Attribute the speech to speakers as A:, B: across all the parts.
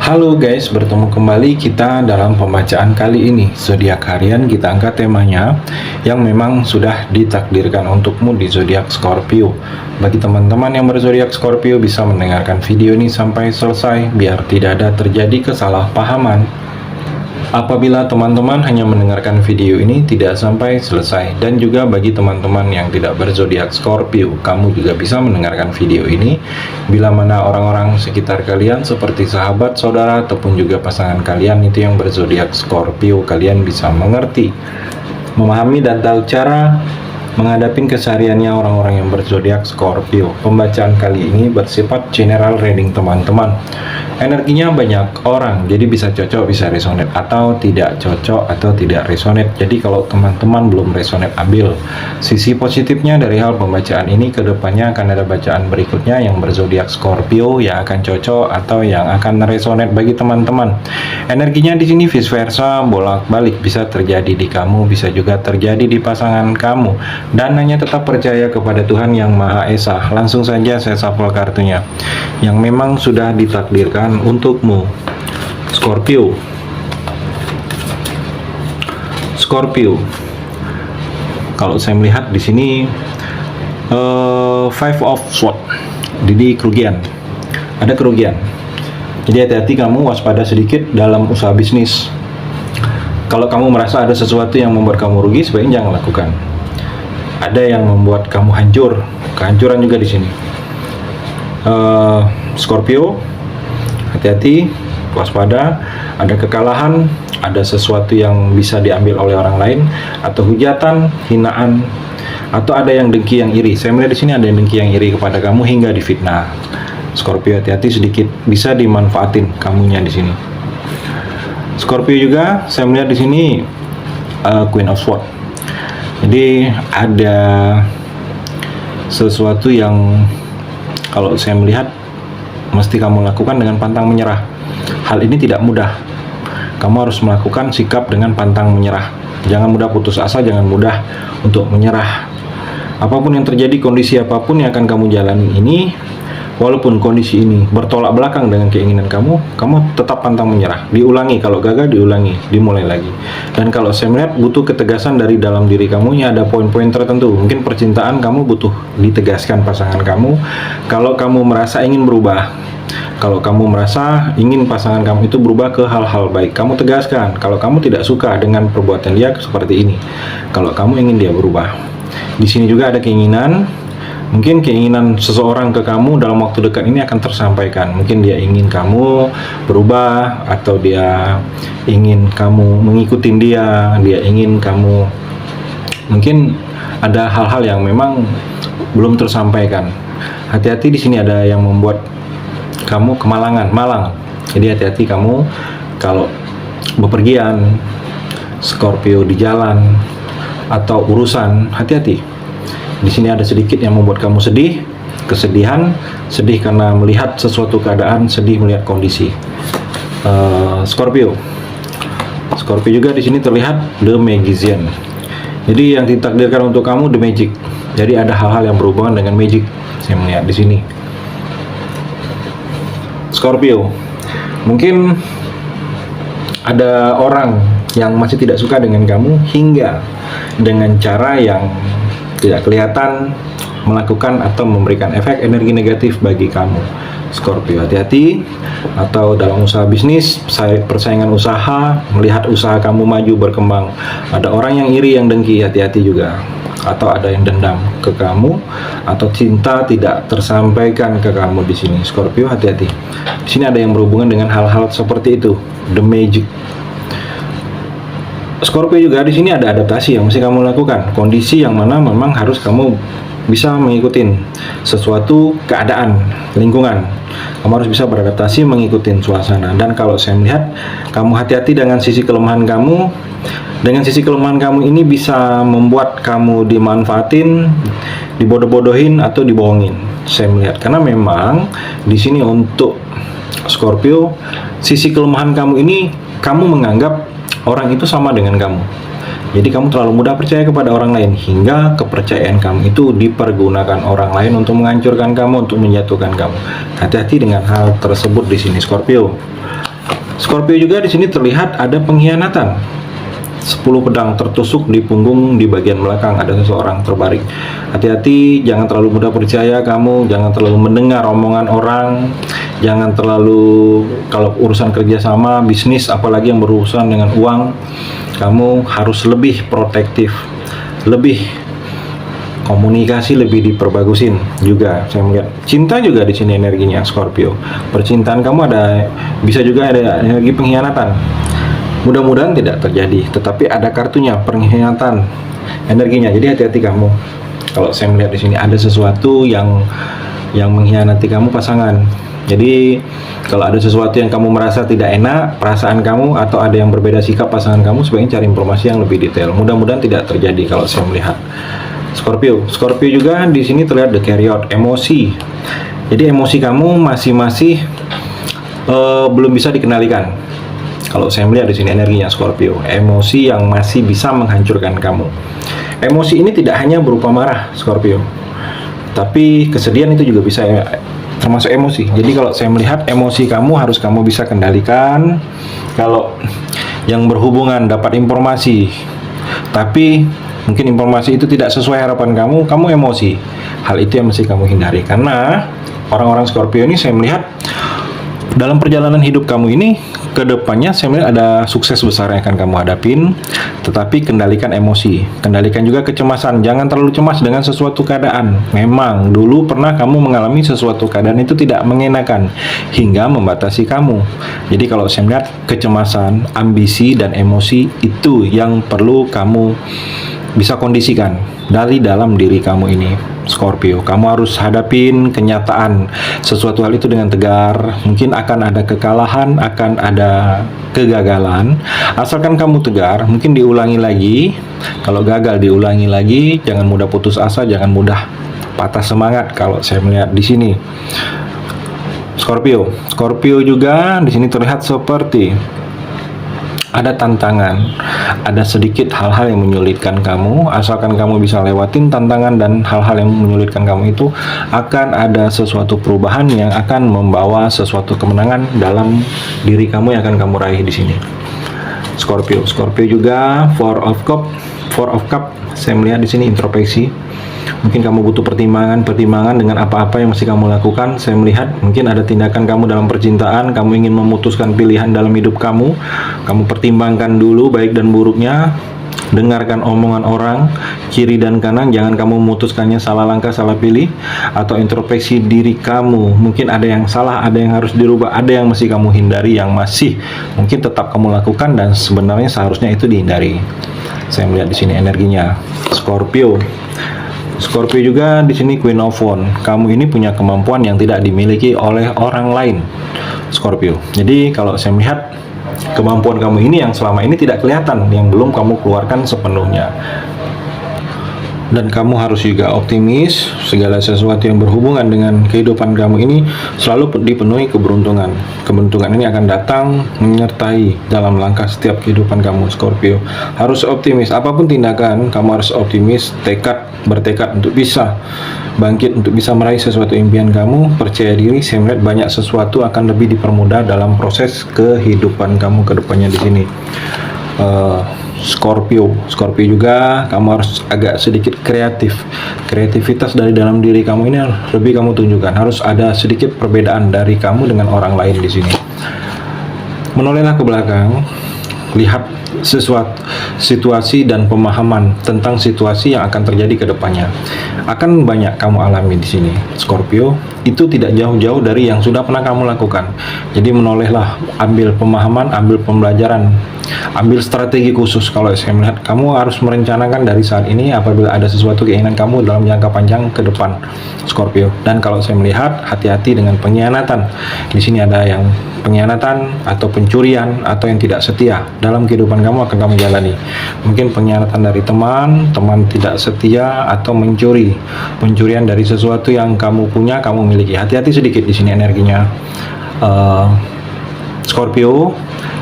A: Halo guys, bertemu kembali kita dalam pembacaan kali ini. Zodiak harian kita angkat temanya yang memang sudah ditakdirkan untukmu di zodiak Scorpio. Bagi teman-teman yang berzodiak Scorpio bisa mendengarkan video ini sampai selesai biar tidak ada terjadi kesalahpahaman. Apabila teman-teman hanya mendengarkan video ini tidak sampai selesai, dan juga bagi teman-teman yang tidak berzodiak Scorpio, kamu juga bisa mendengarkan video ini bila mana orang-orang sekitar kalian seperti sahabat, saudara, ataupun juga pasangan kalian itu yang berzodiak Scorpio, kalian bisa mengerti, memahami dan tahu cara menghadapi kesehariannya orang-orang yang berzodiak Scorpio. Pembacaan kali ini bersifat general reading teman-teman. Energinya banyak orang, jadi bisa cocok, bisa resonate, atau tidak cocok, atau tidak resonate. Jadi kalau teman-teman belum resonate, ambil sisi positifnya dari hal pembacaan ini. Kedepannya akan ada bacaan berikutnya yang berzodiak Scorpio yang akan cocok atau yang akan resonate bagi teman-teman. Energinya di sini vice versa, bolak-balik, bisa terjadi di kamu, bisa juga terjadi di pasangan kamu. Dan hanya tetap percaya kepada Tuhan Yang Maha Esa. Langsung saja saya shuffle kartunya yang memang sudah ditakdirkan untukmu. Scorpio. Kalau saya melihat di sini Five of Swords. Jadi kerugian. Ada kerugian. Jadi hati-hati, kamu waspada sedikit dalam usaha bisnis. Kalau kamu merasa ada sesuatu yang membuat kamu rugi, sebaiknya jangan lakukan. Ada yang membuat kamu hancur, kehancuran juga di sini. Scorpio, hati-hati, waspada, ada kekalahan, ada sesuatu yang bisa diambil oleh orang lain, atau hujatan, hinaan, atau ada yang dengki, yang iri. Saya melihat di sini ada yang dengki, yang iri kepada kamu hingga difitnah. Scorpio, hati-hati sedikit, bisa dimanfaatin kamunya di sini. Scorpio juga, saya melihat di sini Queen of Swords. Jadi ada sesuatu yang kalau saya melihat mesti kamu lakukan dengan pantang menyerah. Hal ini tidak mudah. Kamu harus melakukan sikap dengan pantang menyerah. Jangan mudah putus asa, jangan mudah untuk menyerah. Apapun yang terjadi, kondisi apapun yang akan kamu jalani ini, walaupun kondisi ini bertolak belakang dengan keinginan kamu, kamu tetap pantang menyerah. Diulangi, kalau gagal diulangi, dimulai lagi. Dan kalau saya melihat butuh ketegasan dari dalam diri kamu, ya ada poin-poin tertentu. Mungkin percintaan kamu butuh ditegaskan pasangan kamu. Kalau kamu merasa ingin berubah, kalau kamu merasa ingin pasangan kamu itu berubah ke hal-hal baik, kamu tegaskan. Kalau kamu tidak suka dengan perbuatan dia seperti ini, kalau kamu ingin dia berubah. Di sini juga ada keinginan. Mungkin keinginan seseorang ke kamu dalam waktu dekat ini akan tersampaikan. Mungkin dia ingin kamu berubah, atau dia ingin kamu mengikuti dia ingin kamu, mungkin ada hal-hal yang memang belum tersampaikan. Hati-hati, di sini ada yang membuat kamu malang. Jadi hati-hati kamu kalau bepergian, Scorpio, di jalan atau urusan, hati-hati. Di sini ada sedikit yang membuat kamu sedih, kesedihan, sedih karena melihat sesuatu keadaan, sedih melihat kondisi. Scorpio juga di sini terlihat The Magician. Jadi yang ditakdirkan untuk kamu The Magic. Jadi ada hal-hal yang berhubungan dengan magic. Saya melihat di sini. Scorpio, mungkin ada orang yang masih tidak suka dengan kamu hingga dengan cara yang tidak kelihatan melakukan atau memberikan efek energi negatif bagi kamu. Scorpio, hati-hati. Atau dalam usaha bisnis, persaingan usaha, melihat usaha kamu maju berkembang, ada orang yang iri, yang dengki, hati-hati juga. Atau ada yang dendam ke kamu, atau cinta tidak tersampaikan ke kamu di sini. Scorpio, hati-hati. Di sini ada yang berhubungan dengan hal-hal seperti itu. The Magic. Scorpio juga di sini ada adaptasi yang mesti kamu lakukan. Kondisi yang mana memang harus kamu bisa mengikuti sesuatu keadaan, lingkungan. Kamu harus bisa beradaptasi mengikuti suasana. Dan kalau saya melihat kamu hati-hati dengan sisi kelemahan kamu. Dengan sisi kelemahan kamu ini bisa membuat kamu dimanfaatin, dibodoh-bodohin, atau dibohongin. Saya melihat karena memang di sini untuk Scorpio, sisi kelemahan kamu ini kamu menganggap orang itu sama dengan kamu. Jadi kamu terlalu mudah percaya kepada orang lain hingga kepercayaan kamu itu dipergunakan orang lain untuk menghancurkan kamu, untuk menjatuhkan kamu. Hati-hati dengan hal tersebut di sini, Scorpio. Scorpio juga di sini terlihat ada pengkhianatan. 10 pedang tertusuk di punggung, di bagian belakang ada seseorang terbaring. Hati-hati, jangan terlalu mudah percaya kamu, jangan terlalu mendengar omongan orang, jangan terlalu, kalau urusan kerjasama, bisnis, apalagi yang berurusan dengan uang, kamu harus lebih protektif, lebih komunikasi lebih diperbagusin juga. Saya melihat cinta juga di sini energinya Scorpio. Percintaan kamu ada, bisa juga ada energi pengkhianatan. Mudah-mudahan tidak terjadi, tetapi ada kartunya pengkhianatan energinya. Jadi hati-hati kamu. Kalau saya melihat di sini ada sesuatu yang mengkhianati kamu pasangan. Jadi kalau ada sesuatu yang kamu merasa tidak enak perasaan kamu, atau ada yang berbeda sikap pasangan kamu, sebaiknya cari informasi yang lebih detail. Mudah-mudahan tidak terjadi kalau saya melihat. Scorpio juga di sini terlihat the Chariot, emosi. Jadi emosi kamu masih belum bisa dikendalikan. Kalau saya melihat di sini energinya Scorpio, emosi yang masih bisa menghancurkan kamu. Emosi ini tidak hanya berupa marah Scorpio, tapi kesedihan itu juga bisa termasuk emosi. Jadi kalau saya melihat emosi kamu harus kamu bisa kendalikan. Kalau yang berhubungan dapat informasi, tapi mungkin informasi itu tidak sesuai harapan kamu emosi. Hal itu yang mesti kamu hindari, karena orang-orang Scorpio ini saya melihat dalam perjalanan hidup kamu ini ke depannya saya melihat ada sukses besar yang akan kamu hadapin, tetapi kendalikan emosi, kendalikan juga kecemasan. Jangan terlalu cemas dengan sesuatu keadaan. Memang dulu pernah kamu mengalami sesuatu keadaan itu tidak mengenakan hingga membatasi kamu. Jadi kalau saya melihat kecemasan, ambisi, dan emosi itu yang perlu kamu bisa kondisikan dari dalam diri kamu ini Scorpio. Kamu harus hadapin kenyataan sesuatu hal itu dengan tegar. Mungkin akan ada kekalahan, akan ada kegagalan. Asalkan kamu tegar, mungkin diulangi lagi. Kalau gagal diulangi lagi. Jangan mudah putus asa, jangan mudah patah semangat. Kalau saya melihat di sini Scorpio juga di sini terlihat seperti ada tantangan, ada sedikit hal-hal yang menyulitkan kamu. Asalkan kamu bisa lewatin tantangan dan hal-hal yang menyulitkan kamu itu, akan ada sesuatu perubahan yang akan membawa sesuatu kemenangan dalam diri kamu yang akan kamu raih di sini. Scorpio juga Four of Cup. Saya melihat di sini introspeksi. Mungkin kamu butuh pertimbangan dengan apa-apa yang mesti kamu lakukan. Saya melihat mungkin ada tindakan kamu dalam percintaan, kamu ingin memutuskan pilihan dalam hidup kamu. Kamu pertimbangkan dulu baik dan buruknya. Dengarkan omongan orang kiri dan kanan, jangan kamu memutuskannya salah langkah, salah pilih. Atau introspeksi diri kamu, mungkin ada yang salah, ada yang harus dirubah, ada yang mesti kamu hindari, yang masih mungkin tetap kamu lakukan dan sebenarnya seharusnya itu dihindari. Saya melihat di sini energinya Scorpio juga di sini Queen of Wands. Kamu ini punya kemampuan yang tidak dimiliki oleh orang lain Scorpio. Jadi kalau saya melihat kemampuan kamu ini yang selama ini tidak kelihatan, yang belum kamu keluarkan sepenuhnya. Dan kamu harus juga optimis. Segala sesuatu yang berhubungan dengan kehidupan kamu ini selalu dipenuhi keberuntungan. Keberuntungan ini akan datang menyertai dalam langkah setiap kehidupan kamu Scorpio. Harus optimis, apapun tindakan kamu harus optimis, bertekad untuk bisa bangkit, untuk bisa meraih sesuatu impian kamu. Percaya diri. Saya melihat banyak sesuatu akan lebih dipermudah dalam proses kehidupan kamu ke depannya di sini. Scorpio juga kamu harus agak sedikit kreativitas dari dalam diri kamu ini lebih kamu tunjukkan. Harus ada sedikit perbedaan dari kamu dengan orang lain di sini. Menolehlah ke belakang, lihat sesuatu situasi dan pemahaman tentang situasi yang akan terjadi ke depannya. Akan banyak kamu alami di sini Scorpio. Itu tidak jauh-jauh dari yang sudah pernah kamu lakukan. Jadi menolehlah, ambil pemahaman, ambil pembelajaran, ambil strategi khusus. Kalau saya melihat kamu harus merencanakan dari saat ini apabila ada sesuatu keinginan kamu dalam jangka panjang ke depan Scorpio. Dan kalau saya melihat hati-hati dengan pengkhianatan. Di sini ada yang pengkhianatan atau pencurian atau yang tidak setia dalam kehidupan kamu akan kamu jalani. Mungkin pengkhianatan dari teman tidak setia, atau pencurian dari sesuatu yang kamu punya, kamu miliki. Hati-hati sedikit di sini energinya Scorpio.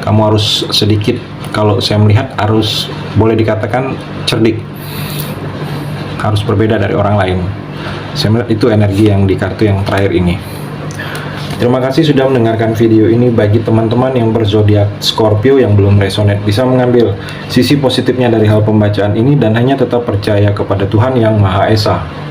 A: Kamu harus sedikit, kalau saya melihat harus boleh dikatakan cerdik, harus berbeda dari orang lain. Saya melihat itu energi yang di kartu yang terakhir ini. Terima kasih sudah mendengarkan video ini. Bagi teman-teman yang berzodiak Scorpio yang belum resonate, bisa mengambil sisi positifnya dari hal pembacaan ini dan hanya tetap percaya kepada Tuhan Yang Maha Esa.